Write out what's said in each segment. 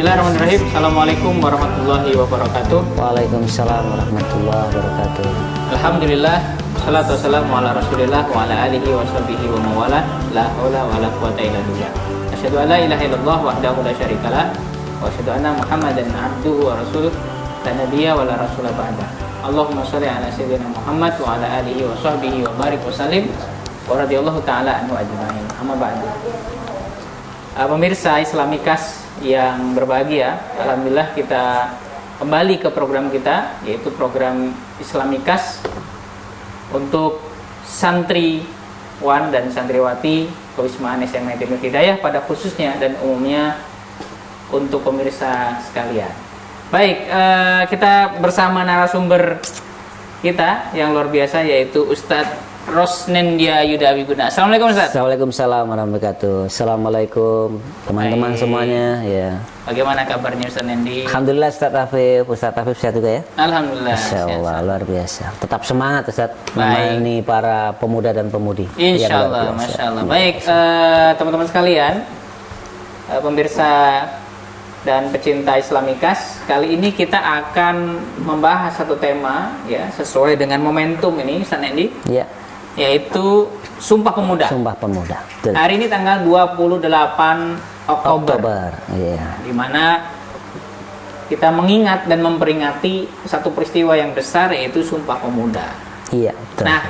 Bismillahirrahmanirrahim. Assalamualaikum warahmatullahi wabarakatuh. Waalaikumsalam warahmatullahi wabarakatuh. Alhamdulillah, salatu wassalamu ala rasulillah wa ala alihi wa sahbihi wa mawala. La haula wa la quwata illa billah. Asyhadu an la ilaha illallah wahdahu la syarikalah wa asyhadu anna Muhammadan abduhu wa rasuluh la nabiyya wa la rasula ba'da. Allahumma shalli ala sayyidina Muhammad wa ala alihi wa sahbihi wa barik wa sallim wa radhiyallahu ta'ala anhu ajma'in. Amma ba'du. Pemirsa Islamikas yang berbahagia, alhamdulillah kita kembali ke program kita, yaitu program Islamikas untuk santriwan dan santriwati Kewismaan SMA Tenur Hidayah pada khususnya dan umumnya untuk pemirsa sekalian. Baik, kita bersama narasumber kita yang luar biasa, yaitu Ustadz Rosnendya Yuda Wiguna. Assalamualaikum Ustaz. Assalamualaikum warahmatullahi wabarakatuh. Assalamualaikum teman-teman semuanya. Ya. Bagaimana kabarnya Ustaz Nendi? Alhamdulillah Ustaz Afif sehat juga ya. Alhamdulillah. Masya Allah, luar biasa. Tetap semangat Ustaz menemani para pemuda dan pemudi. Insya Allah, Masya Allah. Baik, teman-teman sekalian, pemirsa dan pecinta Islamikas, kali ini kita akan membahas satu tema ya sesuai dengan momentum ini Ustaz Nendi. Ya. Yaitu Sumpah Pemuda. Sumpah Pemuda. Betul. Hari ini tanggal 28 Oktober. Iya. Di mana kita mengingat dan memperingati satu peristiwa yang besar, yaitu Sumpah Pemuda. Iya, betul. Nah,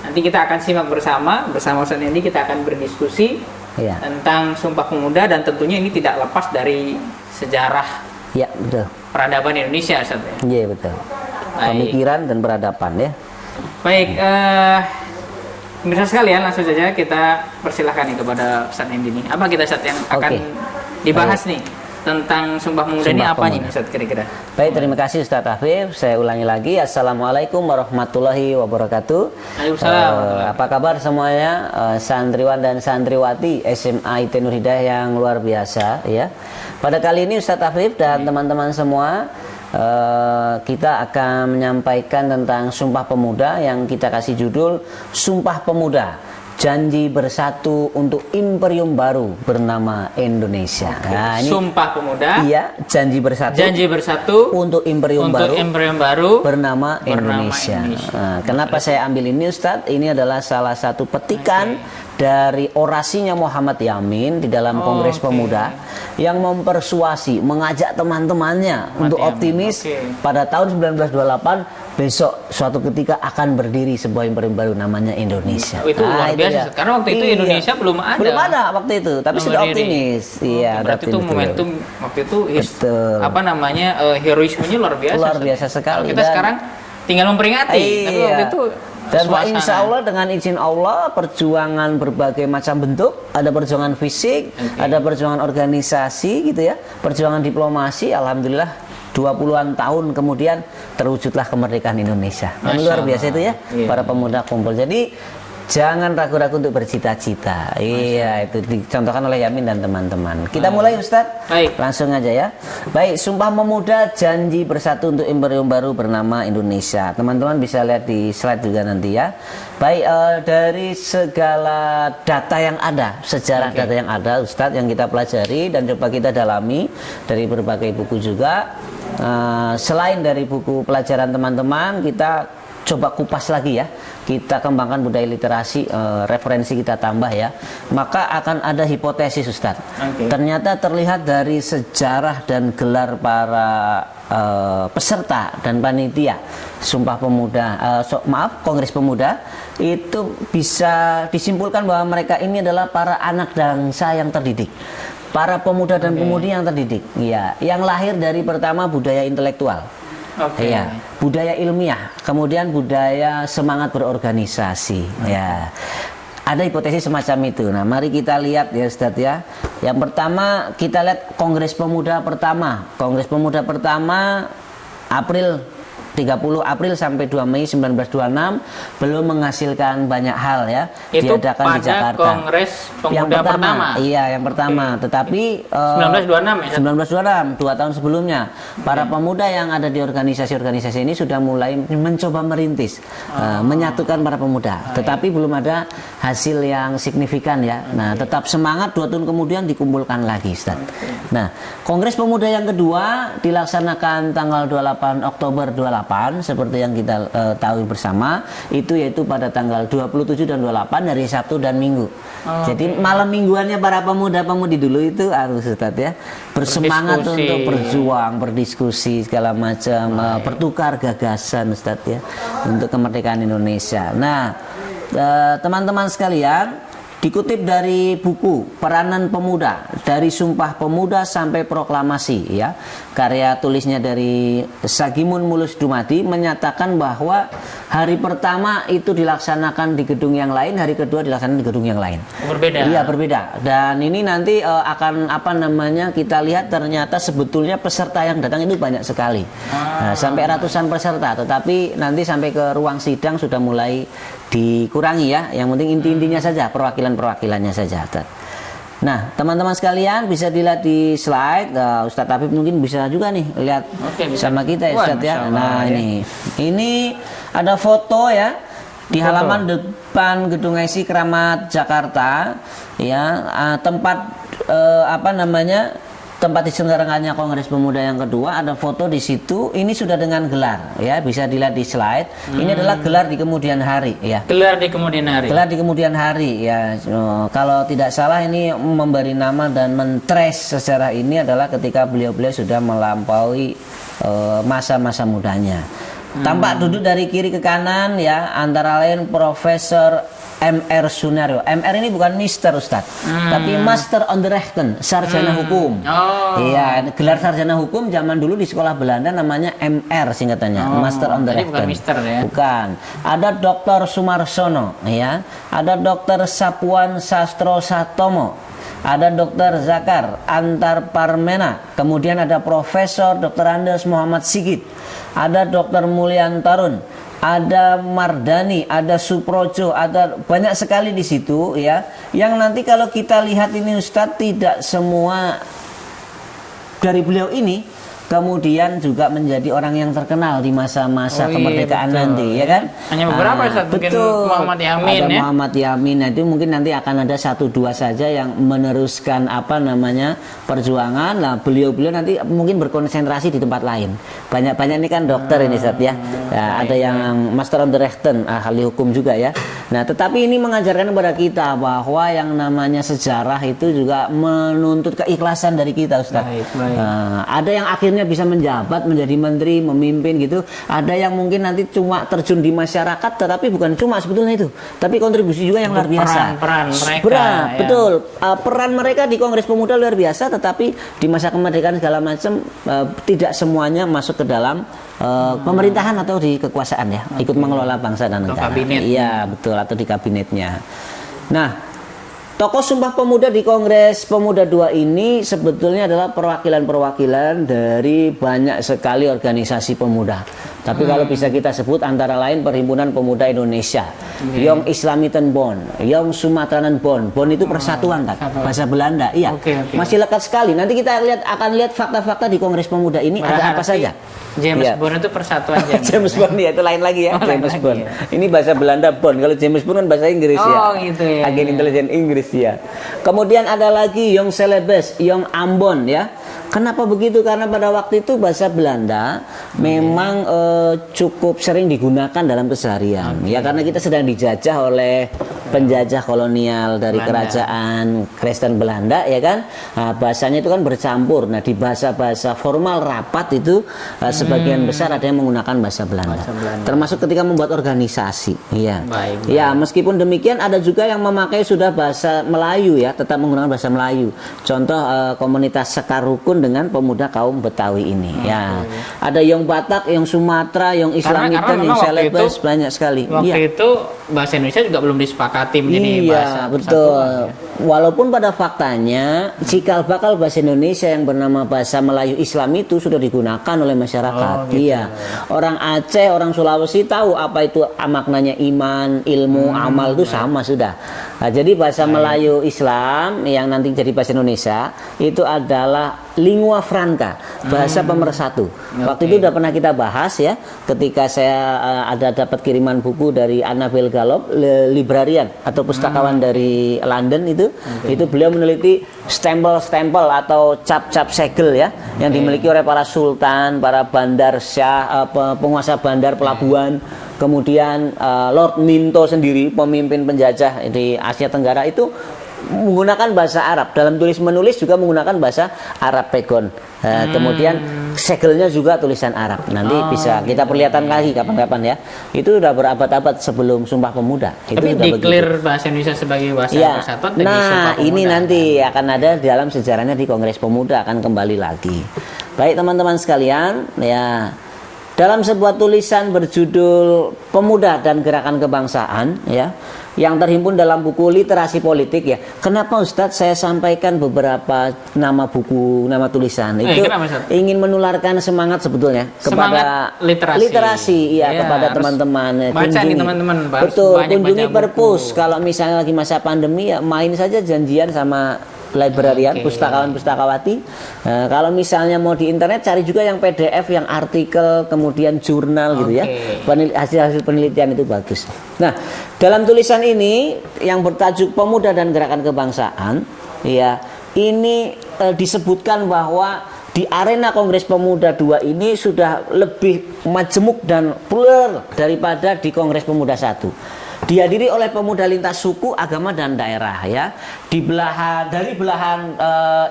nanti kita akan simak bersama Ustaz Nendi, kita akan berdiskusi tentang Sumpah Pemuda, dan tentunya ini tidak lepas dari sejarah betul. peradaban Indonesia, Ustaz. Iya, betul. Pemikiran dan peradaban ya. Baik, pemirsa sekalian, langsung saja kita persilahkan nih kepada Ustaz Nendi ini. Apa kita Ustaz yang akan dibahas nih tentang Sumpah Pemuda ini, apa nih Ustaz kira-kira? Baik, terima kasih Ustaz Afif. Saya ulangi lagi, Assalamualaikum warahmatullahi wabarakatuh. Waalaikumsalam. Apa kabar semuanya, santriwan dan santriwati SMA Tenur Hidayah yang luar biasa ya. Pada kali ini Ustaz Afif dan teman-teman semua, kita akan menyampaikan tentang Sumpah Pemuda yang kita kasih judul Sumpah Pemuda, Janji Bersatu untuk Imperium Baru bernama Indonesia. Nah, ini Sumpah Pemuda. Iya, janji bersatu. Janji bersatu untuk Imperium Baru bernama Indonesia. Nah, kenapa saya ambil ini Ustadz? Ini adalah salah satu petikan dari orasinya Muhammad Yamin di dalam Kongres Pemuda yang mempersuasi, mengajak teman-temannya untuk optimis pada tahun 1928 besok suatu ketika akan berdiri sebuah imperium baru namanya Indonesia. Itu luar biasa, karena waktu itu Indonesia belum ada. Belum ada waktu itu, tapi sudah optimis. Iya, berarti itu momentum waktu itu heroismenya luar biasa. Luar biasa sekali. Kita sekarang tinggal memperingati, tapi waktu itu dan insya Allah dengan izin Allah, perjuangan berbagai macam bentuk, ada perjuangan fisik, ada perjuangan organisasi gitu ya, perjuangan diplomasi, alhamdulillah 20-an tahun kemudian terwujudlah kemerdekaan Indonesia. Dan luar biasa itu ya, para pemuda kumpul. Jadi jangan ragu-ragu untuk bercita-cita. Iya, itu dicontohkan oleh Yamin dan teman-teman. Kita mulai Ustadz. Baik. Langsung aja ya. Baik, Sumpah Pemuda, Janji Bersatu untuk Imperium Baru bernama Indonesia. Teman-teman bisa lihat di slide juga nanti ya. Baik, dari segala data yang ada, sejarah data yang ada Ustadz, yang kita pelajari dan coba kita dalami dari berbagai buku juga. Selain dari buku pelajaran teman-teman, kita coba kupas lagi ya, kita kembangkan budaya literasi, referensi kita tambah ya, maka akan ada hipotesis Ustadz. Ternyata terlihat dari sejarah dan gelar para peserta dan panitia Sumpah Pemuda, Kongres Pemuda, itu bisa disimpulkan bahwa mereka ini adalah para anak bangsa yang terdidik, para pemuda dan pemudi yang terdidik, ya, yang lahir dari pertama budaya intelektual. Ya, budaya ilmiah, kemudian budaya semangat berorganisasi. Ya, ada hipotesis semacam itu. Nah, mari kita lihat ya Ustadz ya. Yang pertama kita lihat Kongres Pemuda pertama. Kongres Pemuda pertama April 30 April sampai 2 Mei 1926 belum menghasilkan banyak hal ya. Itu diadakan pada di Jakarta. Kongres Pemuda Yang pertama. Iya, yang pertama. Tetapi 1926 ya. 1926, 2 tahun sebelumnya, para pemuda yang ada di organisasi-organisasi ini sudah mulai mencoba merintis, menyatukan para pemuda. Tetapi belum ada hasil yang signifikan ya. Nah, tetap semangat 2 tahun kemudian dikumpulkan lagi, Ustaz. Nah, Kongres Pemuda yang kedua dilaksanakan tanggal 28 Oktober 28 seperti yang kita tahu bersama, itu yaitu pada tanggal 27 dan 28 dari Sabtu dan Minggu. Jadi malam mingguannya para pemuda-pemudi dulu itu harus, Ustaz ya, bersemangat untuk berjuang, berdiskusi segala macam, bertukar gagasan, Ustaz ya, untuk kemerdekaan Indonesia. Nah, teman-teman sekalian, dikutip dari buku Peranan Pemuda dari Sumpah Pemuda sampai Proklamasi ya, karya tulisnya dari Sagimun Mulus Dumadi, menyatakan bahwa hari pertama itu dilaksanakan di gedung yang lain, hari kedua dilaksanakan di gedung yang lain. Berbeda. Iya, berbeda. Dan ini nanti akan kita lihat ternyata sebetulnya peserta yang datang itu banyak sekali. Nah, sampai ratusan peserta, tetapi nanti sampai ke ruang sidang sudah mulai dikurangi ya. Yang penting inti-intinya saja, perwakilannya saja. Nah, teman-teman sekalian bisa dilihat di slide. Ustadz Habib mungkin bisa juga nih lihat sama kita ya, Ustadz ya. Nah, ini ada foto ya di halaman depan Gedung IC Keramat Jakarta ya, tempat tempat diselenggarakannya Kongres Pemuda yang kedua. Ada foto di situ. Ini sudah dengan gelar ya, bisa dilihat di slide. Ini adalah gelar di kemudian hari ya. Gelar di kemudian hari. Gelar di kemudian hari ya. Kalau tidak salah ini memberi nama dan men-trace secara ini adalah ketika beliau-beliau sudah melampaui masa-masa mudanya. Tampak duduk dari kiri ke kanan ya, antara lain Profesor MR Sunario. MR ini bukan Mister, Ustadz, tapi Master on the Rechten, sarjana hukum. Iya, gelar sarjana hukum zaman dulu di sekolah Belanda namanya MR singkatannya, Master on the Rechten. Bukan Mister ya? Bukan. Ada Dr. Sumarsono, ya. Ada Dr. Sapuan Sastro Satomo. Ada Dr. Zakar Antar Parmena, kemudian ada Profesor Dr. Andes Muhammad Sigit, ada Dr. Mulyan Tarun, ada Mardani, ada Suprojo, ada banyak sekali di situ ya. Yang nanti kalau kita lihat ini Ustadz, tidak semua dari beliau ini kemudian juga menjadi orang yang terkenal di masa-masa kemerdekaan nanti, ya kan? Hanya beberapa Ustadz, mungkin Muhammad Yamin ada ya. Muhammad Yamin, nah itu mungkin nanti akan ada 1-2 saja yang meneruskan perjuangan. Nah, beliau-beliau nanti mungkin berkonsentrasi di tempat lain. Banyak-banyak ini kan dokter ini Ustadz ya. Nah, ada yang Master on the Rechten, ahli hukum juga ya. Nah, tetapi ini mengajarkan kepada kita bahwa yang namanya sejarah itu juga menuntut keikhlasan dari kita, Ustadz. Nah, ada yang akhirnya bisa menjabat menjadi menteri, memimpin gitu. Ada yang mungkin nanti cuma terjun di masyarakat, tetapi bukan cuma sebetulnya itu, tapi kontribusi juga yang luar biasa. Peran mereka. Ya. Betul. Peran mereka di Kongres Pemuda luar biasa, tetapi di masa kemerdekaan segala macam tidak semuanya masuk ke dalam pemerintahan atau di kekuasaan ya, ikut mengelola bangsa dan negara. Iya, betul, atau di kabinetnya. Nah, tokoh Sumpah Pemuda di Kongres Pemuda II ini sebetulnya adalah perwakilan-perwakilan dari banyak sekali organisasi pemuda. Tapi kalau bisa kita sebut antara lain Perhimpunan Pemuda Indonesia, Young Islamiten Bond, Young Sumatranen Bond. Bond itu persatuan kan, bahasa Belanda. Iya. Masih lekat sekali. Nanti kita akan lihat fakta-fakta di Kongres Pemuda ini ada apa saja. James Bond itu persatuan James Bond ya, itu lain lagi ya. James Bond. Ya. Ini bahasa Belanda Bond. Kalau James Bond kan bahasa Inggris ya. Oh gitu ya. Agen intelijen Inggris ya. Kemudian ada lagi Young Celebes, Young Ambon ya. Kenapa begitu? Karena pada waktu itu bahasa Belanda memang cukup sering digunakan dalam keseharian. Ya karena kita sedang dijajah oleh penjajah kolonial dari kerajaan Kristen Belanda ya kan. Nah, bahasanya itu kan bercampur. Nah, di bahasa-bahasa formal rapat itu sebagian besar ada yang menggunakan bahasa Belanda. Termasuk ketika membuat organisasi. Iya. Ya, meskipun demikian ada juga yang memakai sudah bahasa Melayu ya, tetap menggunakan bahasa Melayu. Contoh komunitas Sekar Rukun dengan pemuda kaum Betawi ini ya. Ada Young Batak, Young Sumatera, Young Islamiten, Young Celebes, banyak sekali. Waktu itu bahasa Indonesia juga belum disepakati menjadi bahasa betul. walaupun pada faktanya cikal bakal bahasa Indonesia yang bernama bahasa Melayu Islam itu sudah digunakan oleh masyarakat. gitu. Iya. Orang Aceh, orang Sulawesi tahu apa itu maknanya iman, ilmu, amal itu sama sudah. Nah, jadi bahasa Melayu Islam yang nanti jadi bahasa Indonesia itu adalah lingua franca, bahasa pemersatu. Waktu itu udah pernah kita bahas ya, ketika saya ada dapat kiriman buku dari Annabel Gallop, librarian atau pustakawan dari London itu beliau meneliti stempel-stempel atau cap-cap segel ya, yang dimiliki oleh para sultan, para bandar syah, penguasa bandar pelabuhan. Kemudian Lord Minto sendiri, pemimpin penjajah di Asia Tenggara itu menggunakan bahasa Arab. Dalam tulis menulis juga menggunakan bahasa Arab Pegon. Kemudian segelnya juga tulisan Arab. Nanti bisa kita perlihatkan lagi kapan-kapan ya. Itu sudah berabad-abad sebelum Sumpah Pemuda. Tapi declare bahasa Indonesia sebagai bahasa ya. persatuan dari Nah, Sumpah Pemuda. ini nanti akan ada dalam sejarahnya di Kongres Pemuda, akan kembali lagi. Baik teman-teman sekalian, ya. Dalam sebuah tulisan berjudul Pemuda dan Gerakan Kebangsaan ya, yang terhimpun dalam buku Literasi Politik ya. Kenapa Ustadz saya sampaikan beberapa nama buku, nama tulisan itu ingin menularkan semangat sebetulnya kepada literasi ya, kepada teman-teman. Baca nih teman-teman. Betul, kunjungi perpus. Kalau misalnya lagi masa pandemi ya main saja janjian sama librarian, pustakawan-pustakawati. Kalau misalnya mau di internet cari juga yang PDF, yang artikel, kemudian jurnal gitu ya. Hasil-hasil penelitian itu bagus. Nah, dalam tulisan ini yang bertajuk Pemuda dan Gerakan Kebangsaan, ya, ini disebutkan bahwa di arena Kongres Pemuda 2 ini sudah lebih majemuk dan plural daripada di Kongres Pemuda 1. Dihadiri oleh pemuda lintas suku, agama dan daerah ya. Dari belahan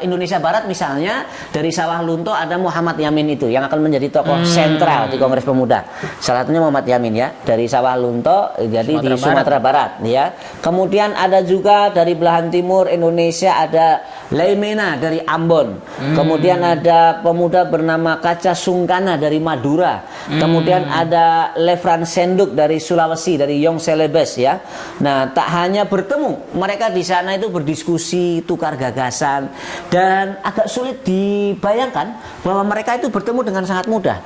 Indonesia Barat misalnya dari Sawah Lunto ada Muhammad Yamin itu yang akan menjadi tokoh sentral di Kongres Pemuda. Salah satunya Muhammad Yamin ya, dari Sawah Lunto jadi di Sumatera Barat ya. Kemudian ada juga dari belahan timur Indonesia ada Laimena dari Ambon. Kemudian ada pemuda bernama Kaca Sungkana dari Madura. Kemudian ada Lefran Senduk dari Sulawesi, dari Yong Celebes ya. Nah, tak hanya bertemu, mereka di sana itu berdiskusi, tukar gagasan, dan agak sulit dibayangkan bahwa mereka itu bertemu dengan sangat mudah.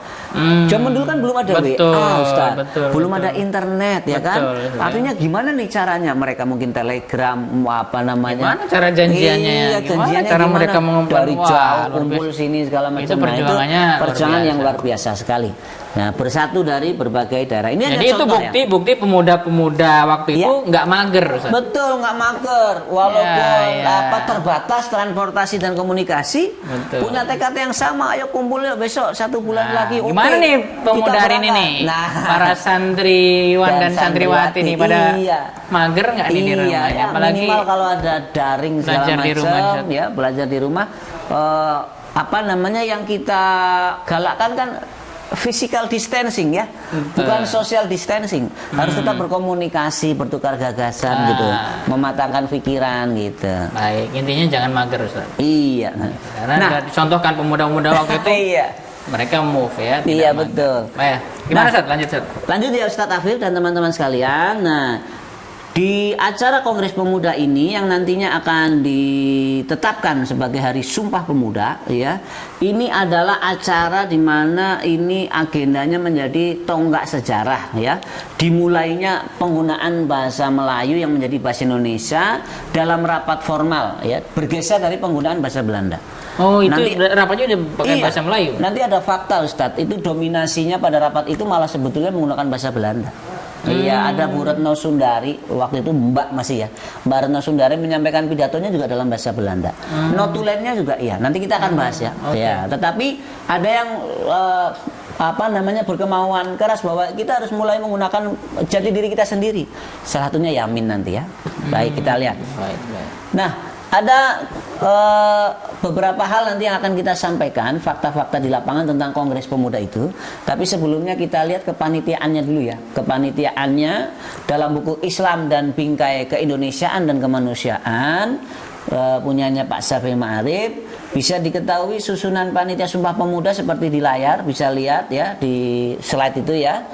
Zaman dulu kan belum ada WA, Ustaz. Belum ada internet ya kan. Artinya gimana nih caranya? Mereka mungkin telegram, apa namanya? Gimana cara janjiannya? Janjiannya cara gimana? mereka mengumpul Dari jauh kumpul sini segala macam. Itu perjuangan yang luar biasa sekali. Nah, bersatu dari berbagai daerah. Ini jadi itu bukti pemuda-pemuda waktu itu nggak mager, Ustaz. Betul, nggak mager. Walaupun terbatas transportasi dan komunikasi, punya tekad yang sama. Ayo kumpul yuk besok 1 bulan lagi. Gimana nih pemuda hari ini nih? Para santriwan dan santriwati nih pada mager nggak nih di rumah? Apalagi minimal kalau ada daring segala macam ya, belajar di rumah. Yang kita galakkan kan physical distancing ya, bukan social distancing. Harus tetap berkomunikasi, bertukar gagasan gitu, mematangkan pikiran gitu. Baik, intinya jangan mager, Ustaz. Iya. Karena dicontohkan pemuda-pemuda waktu itu. Mereka move ya. Iya betul. Gimana Ustaz? Lanjut Ustaz. Lanjut ya Ustaz Afif dan teman-teman sekalian. Nah, di acara Kongres Pemuda ini yang nantinya akan ditetapkan sebagai Hari Sumpah Pemuda ya. Ini adalah acara di mana ini agendanya menjadi tonggak sejarah ya. Dimulainya penggunaan bahasa Melayu yang menjadi bahasa Indonesia dalam rapat formal ya, bergeser dari penggunaan bahasa Belanda. Oh, itu nanti, rapatnya udah pakai bahasa Melayu. Nanti ada fakta Ustadz, itu dominasinya pada rapat itu malah sebetulnya menggunakan bahasa Belanda. Iya, ada Bu Retno Sundari, waktu itu Mbak masih ya. Mbak Retno Sundari menyampaikan pidatonya juga dalam bahasa Belanda. Notulennya juga iya, nanti kita akan bahas ya. Ya, tetapi ada yang berkemauan keras bahwa kita harus mulai menggunakan jati diri kita sendiri. Salah satunya Yamin nanti ya. Baik, kita lihat. Nah, ada beberapa hal nanti yang akan kita sampaikan, fakta-fakta di lapangan tentang Kongres Pemuda itu. Tapi sebelumnya kita lihat kepanitiaannya dulu ya. Kepanitiaannya dalam buku Islam dan Bingkai Keindonesiaan dan Kemanusiaan, punyanya Pak Safi Ma'arif. Bisa diketahui susunan panitia Sumpah Pemuda seperti di layar, bisa lihat ya di slide itu ya.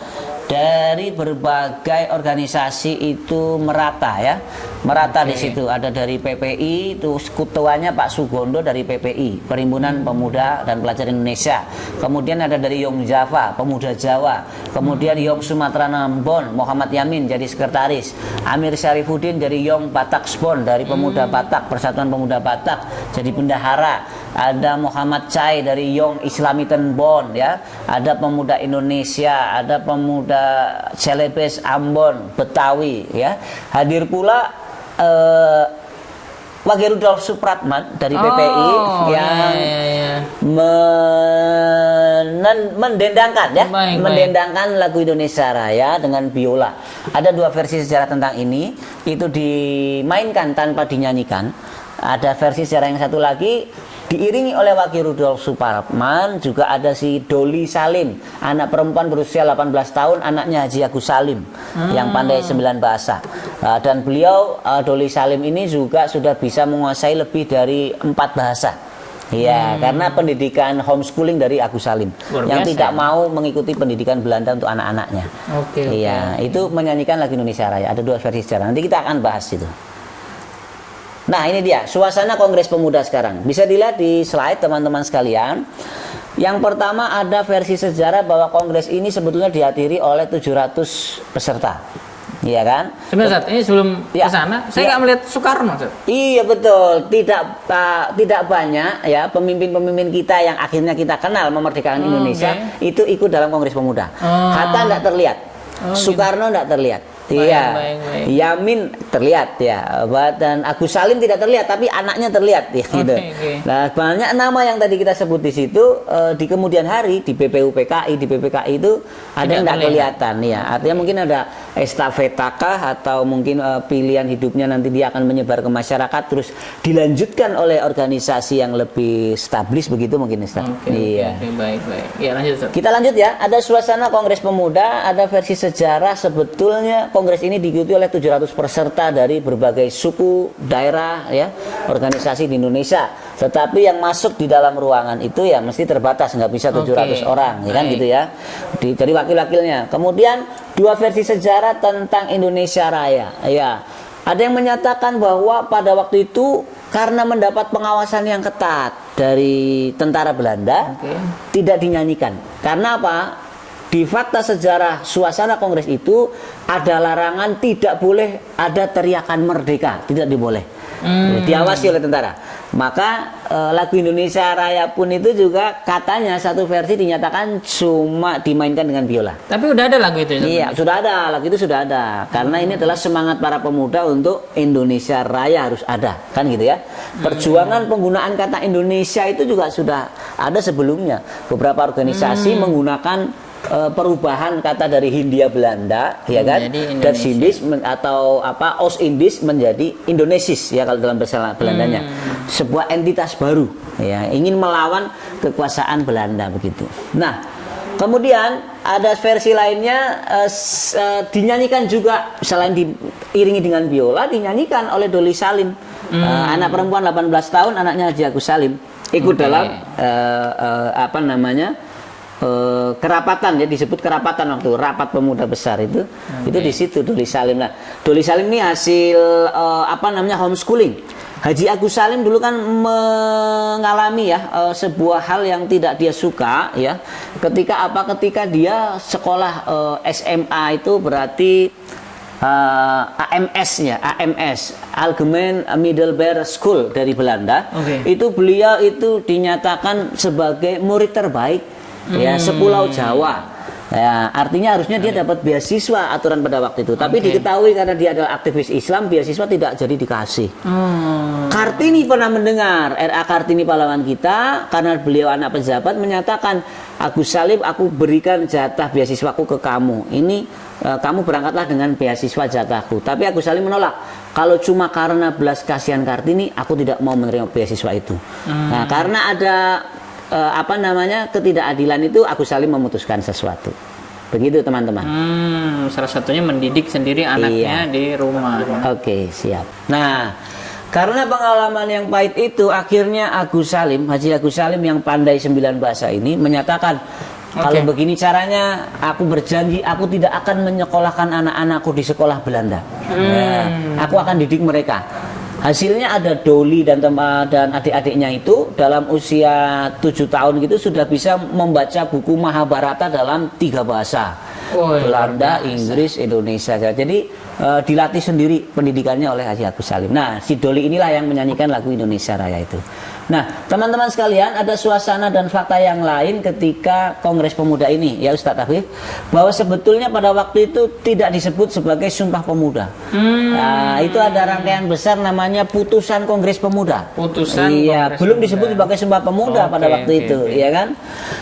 Dari berbagai organisasi itu merata ya, merata di situ. Ada dari PPI, itu ketuanya Pak Sugondo dari PPI, Perhimpunan Pemuda dan Pelajar Indonesia. Kemudian ada dari Yong Java, Pemuda Jawa. Kemudian Yong Sumatera Nambon, Muhammad Yamin jadi sekretaris. Amir Syarifuddin dari Yong Batak Spon, dari Pemuda Batak, Persatuan Pemuda Batak jadi bendahara. Ada Muhammad Chai dari Yong Islamiten Bon ya. Ada Pemuda Indonesia, ada Pemuda Celebes Ambon, Betawi ya. Hadir pula Wage Rudolf Supratman dari PPI yang mendendangkan ya, mendendangkan lagu Indonesia Raya dengan biola. Ada dua versi sejarah tentang ini, itu dimainkan tanpa dinyanyikan. Ada versi sejarah yang satu lagi diiringi oleh Wage Rudolf Supratman, juga ada si Doli Salim, anak perempuan berusia 18 tahun, anaknya Haji Agus Salim yang pandai 9 bahasa. Dan beliau Doli Salim ini juga sudah bisa menguasai lebih dari 4 bahasa. Ya, karena pendidikan homeschooling dari Agus Salim yang tidak mau mengikuti pendidikan Belanda untuk anak-anaknya. Iya, itu menyanyikan lagu Indonesia Raya. Ada dua versi sejarah. Nanti kita akan bahas itu. Nah, ini dia suasana Kongres Pemuda sekarang. Bisa dilihat di slide teman-teman sekalian. Yang pertama ada versi sejarah bahwa Kongres ini sebetulnya dihadiri oleh 700 peserta. Iya kan? Sebentar, ini sebelum ke sana, saya nggak melihat Soekarno. Iya betul, tidak banyak ya pemimpin-pemimpin kita yang akhirnya kita kenal memerdekakan Indonesia itu ikut dalam Kongres Pemuda. Hatta tidak terlihat, Soekarno tidak terlihat. Iya, Yamin terlihat ya, dan Agus Salim tidak terlihat, tapi anaknya terlihat ya, gitu. Nah, banyak nama yang tadi kita sebut di situ di kemudian hari di BPUPKI, di BPKI itu ada yang tidak kelihatan ya. Artinya mungkin ada estafetakah atau mungkin pilihan hidupnya nanti dia akan menyebar ke masyarakat terus dilanjutkan oleh organisasi yang lebih established begitu mungkin Ustaz. Baik. Ya, lanjut Ustaz. Kita lanjut ya. Ada suasana Kongres Pemuda, ada versi sejarah sebetulnya. Kongres ini diikuti oleh 700 peserta dari berbagai suku, daerah, ya, organisasi di Indonesia. Tetapi yang masuk di dalam ruangan itu ya mesti terbatas, nggak bisa 700 orang, ya kan gitu ya. Dari wakil-wakilnya. Kemudian dua versi sejarah tentang Indonesia Raya. Ya, ada yang menyatakan bahwa pada waktu itu karena mendapat pengawasan yang ketat dari tentara Belanda, tidak dinyanyikan. Karena apa? Di fakta sejarah suasana Kongres itu ada larangan tidak boleh ada teriakan merdeka, tidak diboleh. Diawasi oleh tentara. Maka lagu Indonesia Raya pun itu juga katanya satu versi dinyatakan cuma dimainkan dengan biola. Tapi udah ada lagu itu? Iya, sudah ada, lagu itu sudah ada. Karena ini adalah semangat para pemuda untuk Indonesia Raya harus ada, kan gitu ya. Perjuangan penggunaan kata Indonesia itu juga sudah ada sebelumnya. Beberapa organisasi menggunakan perubahan kata dari Hindia Belanda, ya kan, Dutch Indies atau apa Oost-Indies menjadi Indonesis ya kalau dalam bahasa Belandanya, sebuah entitas baru, ya ingin melawan kekuasaan Belanda begitu. Nah, kemudian ada versi lainnya dinyanyikan juga selain diiringi dengan biola, dinyanyikan oleh Doli Salim, anak perempuan 18 tahun, anaknya Haji Agus Salim, ikut dalam apa namanya? Kerapatan ya, disebut kerapatan waktu rapat pemuda besar itu di situ Doli Salim. Nah, Doli Salim ini hasil apa namanya homeschooling. Haji Agus Salim dulu kan mengalami ya sebuah hal yang tidak dia suka ya. Ketika dia sekolah SMA itu berarti AMS Algemeen Middelbare School dari Belanda. Itu beliau itu dinyatakan sebagai murid terbaik ya sepulau Jawa. Ya, artinya harusnya dia dapat beasiswa aturan pada waktu itu. Tapi diketahui karena dia adalah aktivis Islam, beasiswa tidak jadi dikasih. Kartini pernah mendengar, R.A. Kartini pahlawan kita, karena beliau anak pejabat menyatakan, Agus Salim aku berikan jatah beasiswaku ke kamu. Ini kamu berangkatlah dengan beasiswa jatahku. Tapi Agus Salim menolak. Kalau cuma karena belas kasihan Kartini, aku tidak mau menerima beasiswa itu. Nah, karena ada apa namanya ketidakadilan itu Agus Salim memutuskan sesuatu. Begitu teman-teman. Salah satunya mendidik sendiri anaknya di rumah. Oke, siap. Nah, Karena pengalaman yang pahit itu, akhirnya Haji Agus Salim yang pandai 9 bahasa ini menyatakan, kalau begini caranya, aku berjanji aku tidak akan menyekolahkan anak-anakku di sekolah Belanda. Ya, aku akan didik mereka. Hasilnya ada Doli dan adik-adiknya itu dalam usia 7 tahun gitu sudah bisa membaca buku Mahabharata dalam 3 bahasa. Belanda, Inggris, Indonesia. Jadi dilatih sendiri pendidikannya oleh Haji Agus Salim. Nah, si Doli inilah yang menyanyikan lagu Indonesia Raya itu. Nah, teman-teman sekalian, ada suasana dan fakta yang lain ketika Kongres Pemuda ini, ya Ustadz Afif, bahwa sebetulnya pada waktu itu tidak disebut sebagai Sumpah Pemuda. Nah, itu ada rangkaian besar namanya Putusan Kongres Pemuda. Iya, belum disebut sebagai Sumpah Pemuda pada waktu itu, ya kan?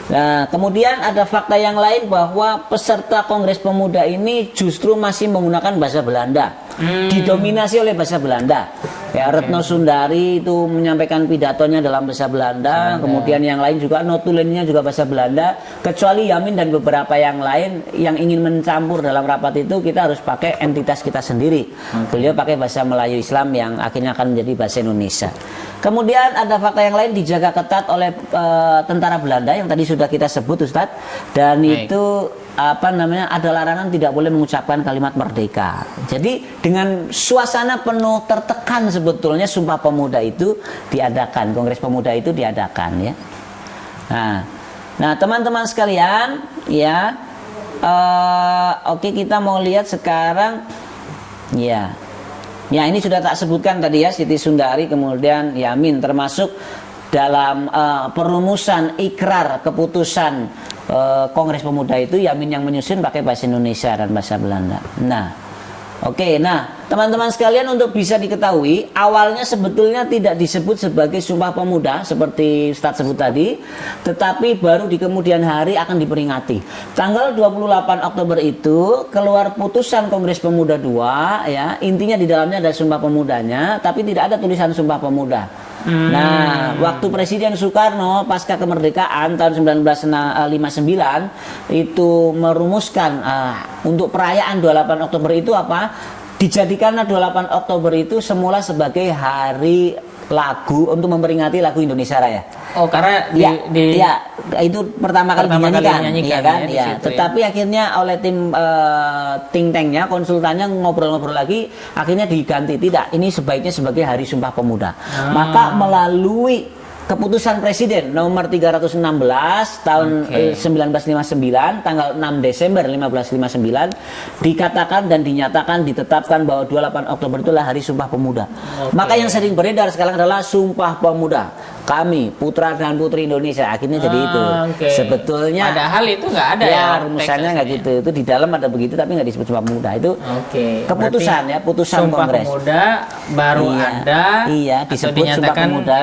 Nah, kemudian ada fakta yang lain bahwa peserta Kongres Pemuda ini justru masih menggunakan bahasa Belanda. Didominasi oleh bahasa Belanda. Ya, Retno Sundari itu menyampaikan pidatonya dalam bahasa Belanda. Kemudian yang lain juga notulennya juga bahasa Belanda. Kecuali Yamin dan beberapa yang lain yang ingin mencampur dalam rapat itu, kita harus pakai entitas kita sendiri. Beliau pakai bahasa Melayu Islam yang akhirnya akan menjadi bahasa Indonesia. Kemudian ada fakta yang lain dijaga ketat oleh tentara Belanda yang tadi sudah kita sebut, Ustadz. Dan itu ada larangan tidak boleh mengucapkan kalimat merdeka. Jadi dengan suasana penuh tertekan sebetulnya Sumpah Pemuda itu diadakan, Kongres Pemuda itu diadakan, ya. Nah teman-teman sekalian, ya, oke, kita mau lihat sekarang, ya. Ya, ini sudah tak sebutkan tadi ya, Siti Sundari, kemudian Yamin, termasuk dalam perumusan ikrar keputusan Kongres Pemuda itu Yamin yang menyusun pakai bahasa Indonesia dan bahasa Belanda. Nah, teman-teman sekalian, untuk bisa diketahui, awalnya sebetulnya tidak disebut sebagai Sumpah Pemuda seperti Ustadz sebut tadi, tetapi baru di kemudian hari akan diperingati. Tanggal 28 Oktober itu keluar putusan Kongres Pemuda 2, ya, intinya di dalamnya ada Sumpah Pemudanya, tapi tidak ada tulisan Sumpah Pemuda. Nah, waktu Presiden Soekarno pasca kemerdekaan tahun 1959 itu merumuskan untuk perayaan 28 Oktober itu apa? Dijadikanlah 28 Oktober itu semula sebagai hari lagu untuk memperingati lagu Indonesia Raya. Oh, karena itu pertama kali dinyanyikan, ya kan? Ya. Tetapi akhirnya oleh tim think tanknya, konsultannya ngobrol-ngobrol lagi, akhirnya diganti. Tidak, ini sebaiknya sebagai Hari Sumpah Pemuda. Maka melalui keputusan Presiden nomor 316 tahun 1959 tanggal 6 Desember 1559 dikatakan dan dinyatakan, ditetapkan bahwa 28 Oktober itulah Hari Sumpah Pemuda. Maka yang sering beredar sekarang adalah Sumpah Pemuda. Kami putra dan putri Indonesia, akhirnya jadi itu. Sebetulnya padahal itu nggak ada ya, rumusannya nggak gitu. Itu di dalam ada begitu tapi nggak disebut Sumpah Pemuda. Itu keputusan. Berarti ya, putusan Sumpah Kongres Pemuda baru ada, disebut Sumpah Pemuda,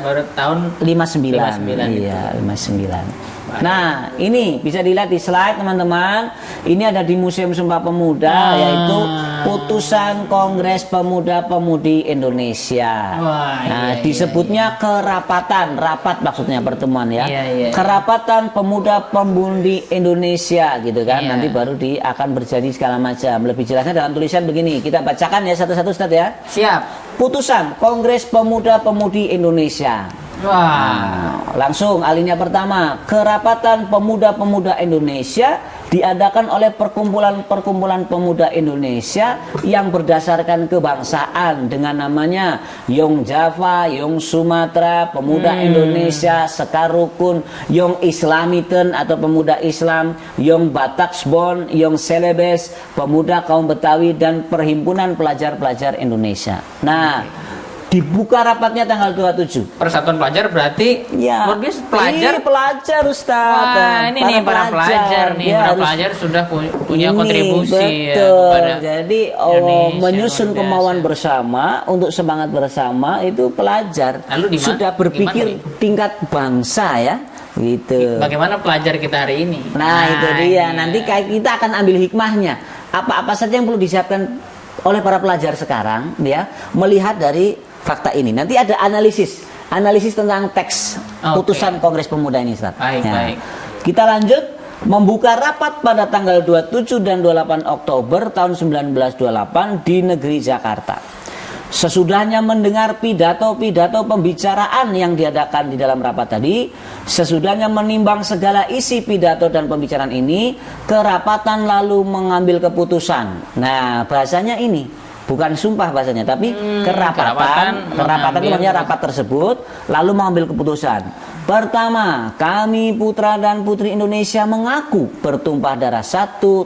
baru tahun 59. Iya, 59. Nah, ini bisa dilihat di slide, teman-teman. Ini ada di Museum Sumpah Pemuda, yaitu putusan Kongres Pemuda-Pemudi Indonesia. Disebutnya kerapatan, rapat maksudnya pertemuan ya. Kerapatan Pemuda-Pemudi Indonesia gitu kan. Nanti baru akan berjanji segala macam. Lebih jelasnya dalam tulisan begini. Kita bacakan ya satu-satu, Ustaz ya. Siap. Putusan Kongres Pemuda-Pemudi Indonesia. Langsung alinea pertama, kerapatan pemuda-pemuda Indonesia diadakan oleh perkumpulan-perkumpulan pemuda Indonesia yang berdasarkan kebangsaan dengan namanya Yong Java, Yong Sumatera, Pemuda Indonesia, Sekar Rukun, Yong Islamiten atau Pemuda Islam, Yong Bataksbon, Yong Celebes, Pemuda Kaum Betawi, dan Perhimpunan Pelajar-Pelajar Indonesia. Nah, dibuka rapatnya tanggal 27. Persatuan Pelajar berarti ya, pelajar Ustaz. Wah, ini nih para pelajar nih, para pelajar sudah punya kontribusi ya, kepada jadi menyusun kemauan bersama untuk semangat bersama itu pelajar. Lalu sudah berpikir tingkat bangsa ya. Gitu. Bagaimana pelajar kita hari ini? Nah, itu dia. Nanti kita akan ambil hikmahnya. Apa-apa saja yang perlu disiapkan oleh para pelajar sekarang, dia melihat dari fakta ini. Nanti ada analisis tentang teks putusan Kongres Pemuda ini, Ustaz. Baik. Kita lanjut membuka rapat pada tanggal 27 dan 28 Oktober tahun 1928 di negeri Jakarta. Sesudahnya mendengar pidato-pidato pembicaraan yang diadakan di dalam rapat tadi, sesudahnya menimbang segala isi pidato dan pembicaraan ini, kerapatan lalu mengambil keputusan. Nah, bahasanya ini bukan sumpah bahasanya, tapi kerapatan itu maksudnya rapat tersebut lalu mengambil keputusan. Pertama, kami putra dan putri Indonesia mengaku bertumpah darah satu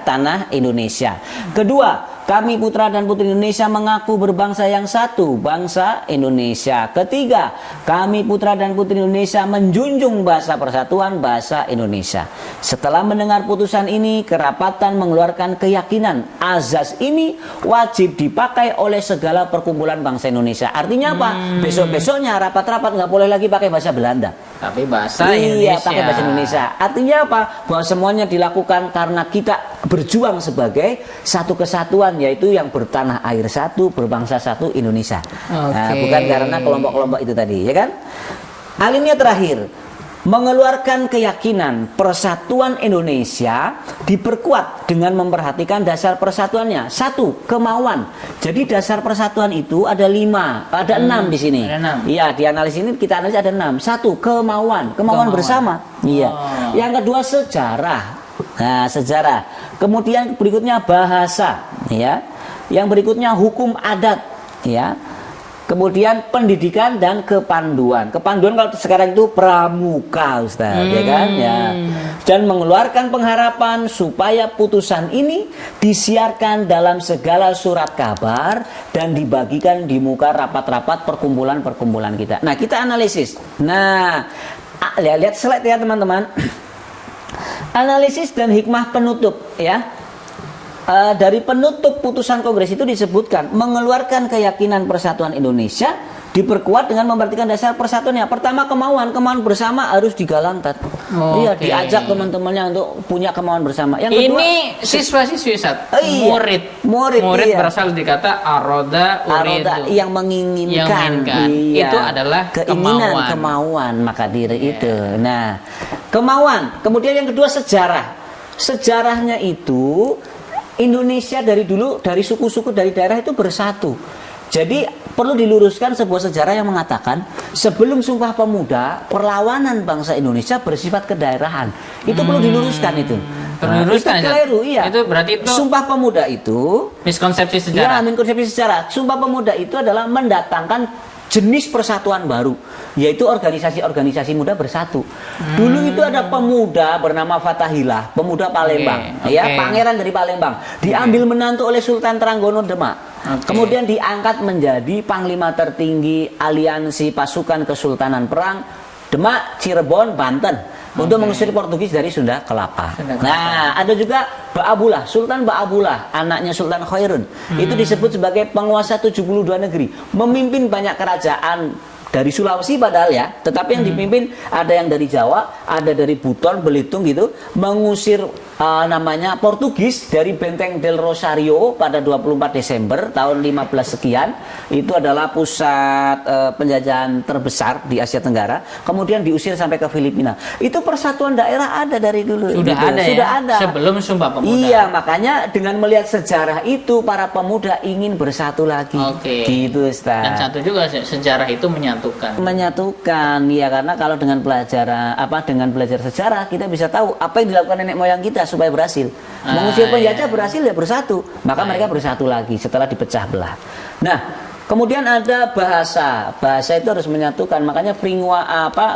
tanah Indonesia. Kedua, kami putra dan putri Indonesia mengaku berbangsa yang satu, bangsa Indonesia. Ketiga, kami putra dan putri Indonesia menjunjung bahasa persatuan, bahasa Indonesia. Setelah mendengar putusan ini, kerapatan mengeluarkan keyakinan azas ini wajib dipakai oleh segala perkumpulan bangsa Indonesia. Artinya apa? Besok-besoknya rapat-rapat nggak boleh lagi pakai bahasa Belanda, tapi bahasa Indonesia. Iya, pakai bahasa Indonesia. Artinya apa? Bahwa semuanya dilakukan karena kita berjuang sebagai satu kesatuan, yaitu yang bertanah air satu, berbangsa satu, Indonesia. Nah, bukan karena kelompok-kelompok itu tadi, ya kan? Alimnya terakhir, mengeluarkan keyakinan persatuan Indonesia diperkuat dengan memperhatikan dasar persatuannya. Satu, kemauan. Jadi dasar persatuan itu ada 6 di sini. Iya, di analisis ini kita analisis ada 6. Satu, kemauan bersama. Iya. Yang kedua, sejarah. Nah, sejarah. Kemudian berikutnya bahasa, ya. Yang berikutnya hukum adat, ya. Kemudian pendidikan dan kepanduan. Kepanduan kalau sekarang itu pramuka, Ustaz, ya kan? Ya. Dan mengeluarkan pengharapan supaya putusan ini disiarkan dalam segala surat kabar dan dibagikan di muka rapat-rapat perkumpulan-perkumpulan kita. Nah, kita analisis. Nah, lihat slide ya, teman-teman. Analisis dan hikmah penutup, ya. Dari penutup putusan Kongres itu disebutkan mengeluarkan keyakinan persatuan Indonesia diperkuat dengan memperhatikan dasar persatuannya. Pertama, kemauan bersama harus digalangkan. Iya, diajak teman-temannya untuk punya kemauan bersama. Yang kedua, ini siswa-siswi murid iya. berasal dari kata aroda yang menginginkan. Iya. Itu adalah keinginan, kemauan maka diri itu. Nah, kemauan. Kemudian yang kedua, sejarah. Sejarahnya itu Indonesia dari dulu, dari suku-suku, dari daerah itu bersatu. Jadi perlu diluruskan sebuah sejarah yang mengatakan sebelum Sumpah Pemuda, perlawanan bangsa Indonesia bersifat kedaerahan. Itu perlu diluruskan itu. Itu keliru, iya. Itu berarti itu Sumpah Pemuda itu miskonsepsi sejarah. Ya, miskonsepsi sejarah. Sumpah Pemuda itu adalah mendatangkan jenis persatuan baru, yaitu organisasi-organisasi muda bersatu. Dulu itu ada pemuda bernama Fatahillah, pemuda Palembang, ya, pangeran dari Palembang, diambil menantu oleh Sultan Trenggono Demak. Kemudian diangkat menjadi panglima tertinggi aliansi pasukan Kesultanan Perang Demak, Cirebon, Banten untuk mengusir Portugis dari Sunda Kelapa. Nah, ada juga Ba'abullah, Sultan Ba'abullah, anaknya Sultan Khairun. Itu disebut sebagai penguasa 72 negeri, memimpin banyak kerajaan dari Sulawesi padahal ya, tetapi yang dipimpin ada yang dari Jawa, ada dari Buton, Belitung gitu, mengusir namanya Portugis dari Benteng del Rosario pada 24 Desember tahun 15 sekian. Itu adalah pusat penjajahan terbesar di Asia Tenggara. Kemudian diusir sampai ke Filipina. Itu persatuan daerah ada dari dulu. Sudah ada. Sebelum Sumpah Pemuda. Iya, makanya dengan melihat sejarah itu para pemuda ingin bersatu lagi. Gitu, Ustaz. Dan satu juga sejarah itu menyatukan, ya, karena kalau dengan belajar sejarah kita bisa tahu apa yang dilakukan nenek moyang kita supaya berhasil. Mengusir penjajah berhasil ya bersatu. Maka mereka bersatu lagi setelah dipecah belah. Nah, kemudian ada bahasa. Bahasa itu harus menyatukan. Makanya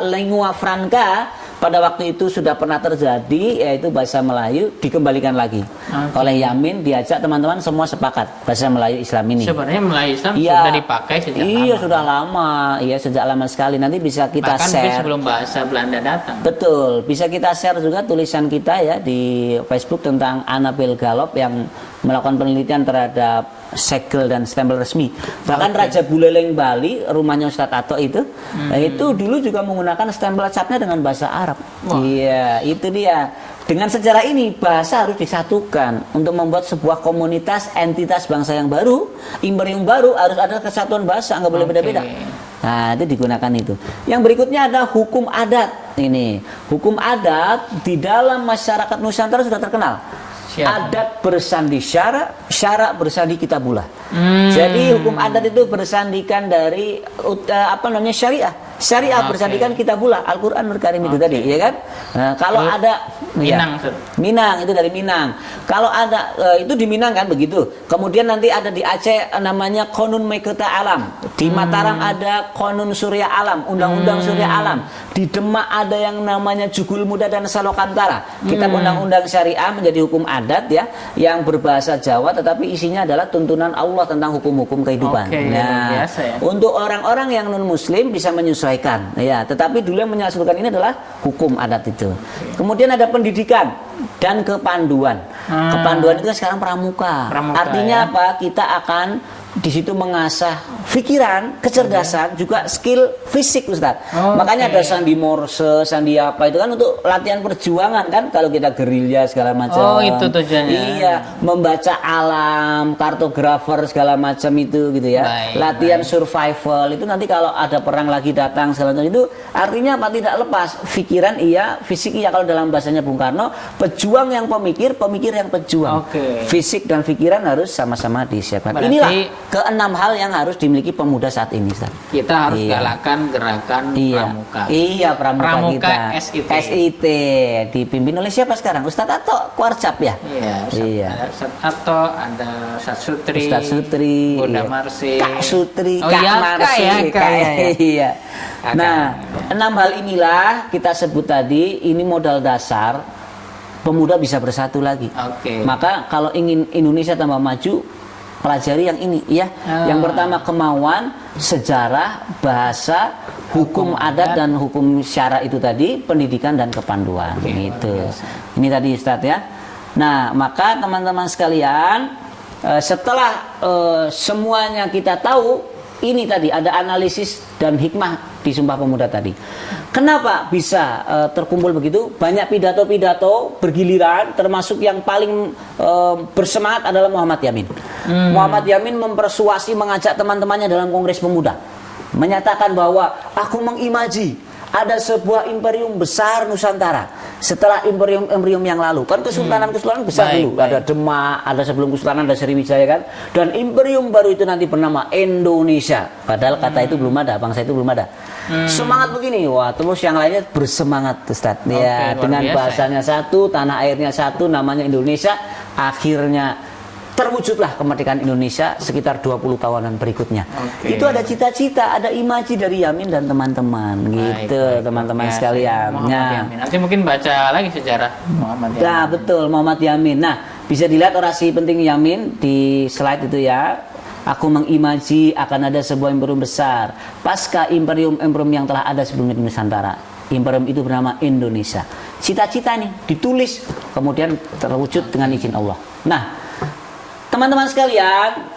lingua franca pada waktu itu sudah pernah terjadi, yaitu bahasa Melayu dikembalikan lagi oleh Yamin, diajak teman-teman semua sepakat bahasa Melayu Islam ini. Sebenarnya Melayu Islam sudah dipakai sejak lama. Iya, sudah lama. Iya, sejak lama sekali. Nanti bisa kita share. Bahkan sebelum bahasa Belanda datang. Betul. Bisa kita share juga tulisan kita ya di Facebook tentang Annabel Gallop yang melakukan penelitian terhadap segel dan stempel resmi. Bahkan Raja Buleleng Bali, rumahnya Ustadz Ato itu dulu juga menggunakan stempel capnya dengan bahasa Arab. Iya, itu dia. Dengan sejarah ini bahasa harus disatukan untuk membuat sebuah komunitas, entitas bangsa yang baru, imperium baru, harus ada kesatuan bahasa, nggak boleh beda-beda. Nah, itu digunakan itu. Yang berikutnya ada hukum adat. Ini hukum adat di dalam masyarakat Nusantara sudah terkenal. Adat bersandi syara, syara bersandi kitabullah. Jadi hukum adat itu bersandikan dari syariah. Syariah bersandikan kitabullah, Al-Qur'anul Karim itu tadi, ya kan? Nah, kalau ada Minang, Minang itu dari Minang. Kalau ada itu di Minang kan begitu. Kemudian nanti ada di Aceh namanya Qonun Meketa Alam. Di Mataram ada Qonun Surya Alam, Undang-Undang Surya Alam. Di Demak ada yang namanya Jugul Muda dan Salokantara. Kitab undang-undang syariah menjadi hukum adat ya, yang berbahasa Jawa tetapi isinya adalah tuntunan Allah tentang hukum-hukum kehidupan. Nah, biasa ya. untuk orang-orang yang non muslim bisa menyesuaikan ya, tetapi dulu yang menyesuaikan ini adalah hukum adat itu. Kemudian ada pendidikan dan kepanduan. Kepanduan itu kan sekarang pramuka. Artinya ya. Apa? Kita akan di situ mengasah pikiran, kecerdasan, juga skill fisik, Ustaz. Makanya ada sandi morse, sandi apa itu kan untuk latihan perjuangan kan, kalau kita gerilya segala macam. Itu tujuannya. Iya, membaca alam, kartografer segala macam itu gitu ya. Latihan survival itu nanti kalau ada perang lagi datang segala macam itu artinya apa? Tidak lepas pikiran iya, fisik iya. Kalau dalam bahasanya Bung Karno, pejuang yang pemikir, pemikir yang pejuang. Fisik dan pikiran harus sama-sama disiapkan. Berarti inilah keenam hal yang harus dimiliki pemuda saat ini, Ustaz. Kita harus galakan gerakan pramuka. Iya, pramuka kita. SIT. Dipimpin oleh siapa sekarang? Ustadz Ato Kuarcap ya? Iya. Ada Ustadz Ato, ada Ustadz Sutri, Ustadz Sutri, Bunda Marsi, Kak Sutri, Kak Marsi, Kak. Iya. Nah, 6 hal inilah kita sebut tadi, ini modal dasar pemuda bisa bersatu lagi. Maka kalau ingin Indonesia tambah maju, pelajari yang ini ya. Yang pertama kemauan, sejarah, bahasa, hukum adat dan hukum syara itu tadi, pendidikan dan kepanduan. Gitu. Ini tadi Ustadz ya. Nah, maka teman-teman sekalian, setelah semuanya kita tahu, ini tadi ada analisis dan hikmah di Sumpah Pemuda tadi. Kenapa bisa terkumpul begitu? Banyak pidato-pidato bergiliran, termasuk yang paling bersemangat adalah Muhammad Yamin. Muhammad Yamin mempersuasi, mengajak teman-temannya dalam Kongres Pemuda, menyatakan bahwa aku mengimaji ada sebuah imperium besar Nusantara setelah imperium yang lalu. Kan kesultanan besar dulu. Ada Demak, ada sebelum kesultanan ada Sriwijaya kan. Dan imperium baru itu nanti bernama Indonesia. Padahal kata itu belum ada, bangsa itu belum ada. Semangat begini, wah terus yang lainnya bersemangat Ustaz. Ya, dengan bahasanya satu, tanah airnya satu, namanya Indonesia. Akhirnya terwujudlah kemerdekaan Indonesia sekitar 20 tahunan berikutnya. Itu ada cita-cita, ada imaji dari Yamin dan teman-teman gitu, teman-teman sekalian. Nanti mungkin baca lagi sejarah Muhammad Yamin. Nah, betul, Muhammad Yamin. Nah, bisa dilihat orasi penting Yamin di slide itu ya. Aku mengimaji akan ada sebuah imperium besar pasca imperium yang telah ada sebelumnya di Nusantara. Imperium itu bernama Indonesia. Cita-cita nih ditulis, kemudian terwujud dengan izin Allah. Nah, teman-teman sekalian,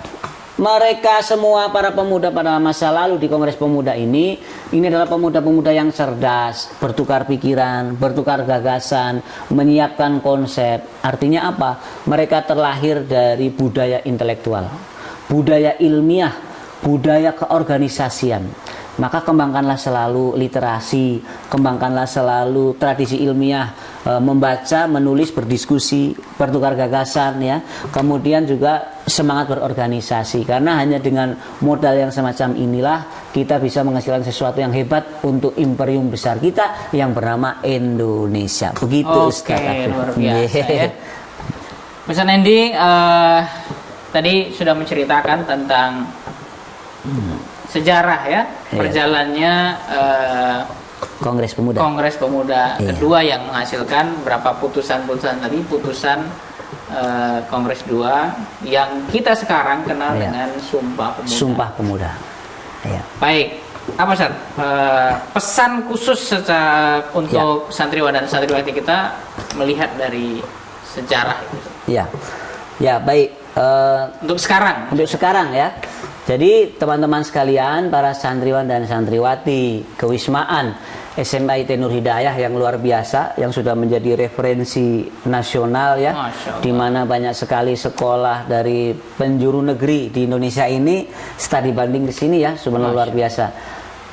mereka semua para pemuda pada masa lalu di Kongres Pemuda ini adalah pemuda-pemuda yang cerdas, bertukar pikiran, bertukar gagasan, menyiapkan konsep. Artinya apa? Mereka terlahir dari budaya intelektual, budaya ilmiah, budaya keorganisasian. Maka kembangkanlah selalu literasi, kembangkanlah selalu tradisi ilmiah, membaca, menulis, berdiskusi, bertukar gagasan ya. Kemudian juga semangat berorganisasi, karena hanya dengan modal yang semacam inilah kita bisa menghasilkan sesuatu yang hebat untuk imperium besar kita yang bernama Indonesia. Begitu Ustaz. Luar biasa ya. Mas Andy tadi sudah menceritakan tentang sejarah ya, perjalannya Kongres Pemuda kedua yang menghasilkan berapa putusan-putusan tadi, putusan Kongres 2 yang kita sekarang kenal dengan Sumpah Pemuda. Baik, apa Ustaz? Pesan khusus untuk santriwan dan santriwati kita melihat dari sejarah itu. Ya, baik. Untuk sekarang ya. Jadi teman-teman sekalian, para santriwan dan santriwati kewismaan SMA IT Nur Hidayah yang luar biasa, yang sudah menjadi referensi nasional ya, di mana banyak sekali sekolah dari penjuru negeri di Indonesia ini studi banding ke sini ya, sebenarnya luar biasa.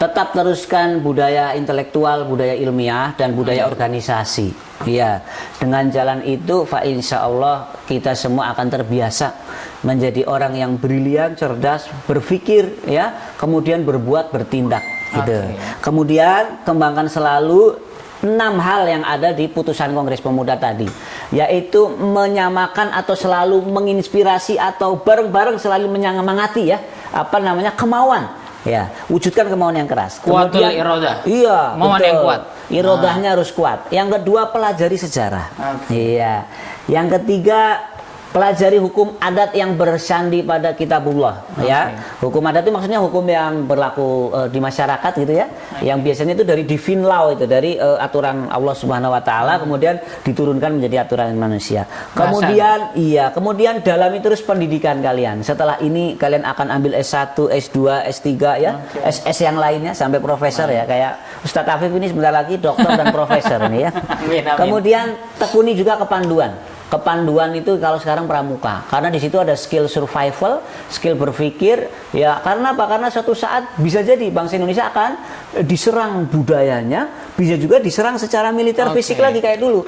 tetap teruskan budaya intelektual, budaya ilmiah, dan budaya organisasi. Iya, dengan jalan itu, insya Allah kita semua akan terbiasa menjadi orang yang brilian, cerdas, berpikir, ya, kemudian berbuat, bertindak, gitu. Kemudian kembangkan selalu 6 hal yang ada di putusan Kongres Pemuda tadi, yaitu menyamakan atau selalu menginspirasi atau bareng-bareng selalu menyemangati, ya, apa namanya, kemauan, ya, wujudkan kemauan yang keras. Kuatul irodah. Iya, kemauan betul. yang kuat. Irodahnya harus kuat. Yang kedua, pelajari sejarah. Iya. Yang ketiga, pelajari hukum adat yang bersandi pada kitabullah, ya. Hukum adat itu maksudnya hukum yang berlaku di masyarakat, gitu ya. Yang biasanya itu dari divine law, itu dari aturan Allah Subhanahu wa taala, kemudian diturunkan menjadi aturan manusia. Kemudian kemudian dalami terus pendidikan kalian. Setelah ini kalian akan ambil S1, S2, S3, ya. SS yang lainnya sampai profesor, ya. Kayak Ustadz Afif ini sebentar lagi dokter dan profesor ini, ya. Amin, amin. Kemudian tekuni juga kepanduan. Kepanduan itu kalau sekarang pramuka, karena di situ ada skill survival, skill berpikir, ya. Karena apa? Karena suatu saat bisa jadi bangsa Indonesia akan diserang budayanya, bisa juga diserang secara militer, fisik lagi kayak dulu.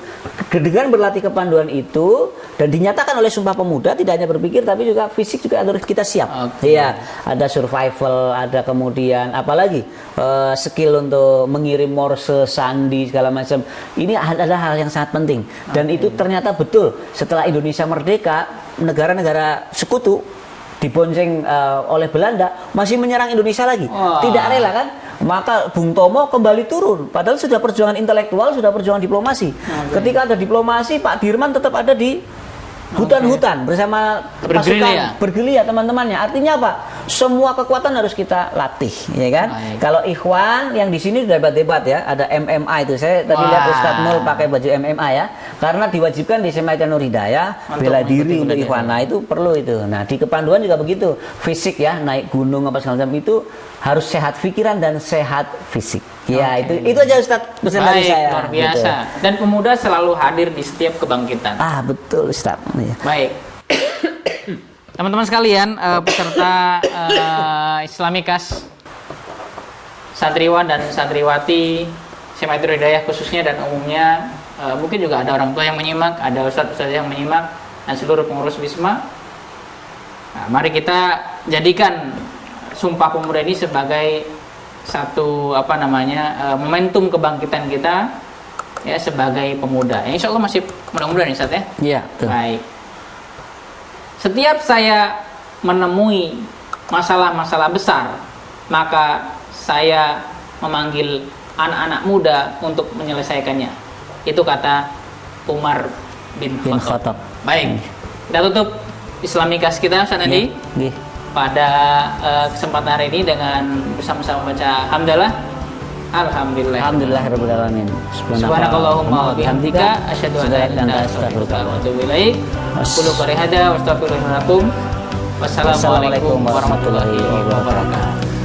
Dengan berlatih kepanduan itu dan dinyatakan oleh Sumpah Pemuda, tidak hanya berpikir tapi juga fisik juga harus kita siap. Iya, ada survival, ada kemudian apalagi skill untuk mengirim morse, sandi, segala macam. Ini adalah hal yang sangat penting dan itu ternyata betul. Setelah Indonesia merdeka, negara-negara sekutu dibonceng oleh Belanda masih menyerang Indonesia lagi. Tidak rela, kan? Maka Bung Tomo kembali turun. Padahal sudah perjuangan intelektual, sudah perjuangan diplomasi. Ketika ada diplomasi, Pak Dirman tetap ada di hutan-hutan bersama pasukan bergerilya teman-temannya. Artinya apa? Semua kekuatan harus kita latih, ya kan? Kalau Ikhwan yang di sini sudah debat ya, ada MMA itu. Saya tadi lihat Ustadz Mul pakai baju MMA, ya, karena diwajibkan di SMA Nur Hidayah bela diri untuk Ikhwan. Nah, itu perlu itu. Nah, di kepanduan juga begitu. Fisik, ya, naik gunung apa segala macam itu harus sehat pikiran dan sehat fisik. Ya, itu aja Ustadz pesan dari saya. Luar biasa. Gitu. Dan pemuda selalu hadir di setiap kebangkitan. Betul Ustadz. Ya. Baik. Teman-teman sekalian, peserta Islamikas, santriwan dan santriwati SMA Nur Hidayah khususnya dan umumnya, mungkin juga ada orang tua yang menyimak, ada ustadz-ustadz yang menyimak, dan seluruh pengurus Wisma. Nah, mari kita jadikan Sumpah Pemuda ini sebagai satu momentum kebangkitan kita, ya, sebagai pemuda. Insya Allah masih mudah-mudahan, Ustaz, ya. Iya. Baik. Setiap saya menemui masalah-masalah besar, maka saya memanggil anak-anak muda untuk menyelesaikannya. Itu kata Umar bin Khattab. Baik. Kita tutup Islamikas kita, Ustaz Nadi. Pada kesempatan hari ini dengan bersama-sama baca hamdalah. Alhamdulillahirabbil alamin. Subhanakallahumma wa bihamdika asyhadu an la ilaha illa anta astaghfiruka wa atubu ilaik. Qul qari hada wa astaghfirullahaladzim. Wassalamualaikum warahmatullahi wabarakatuh.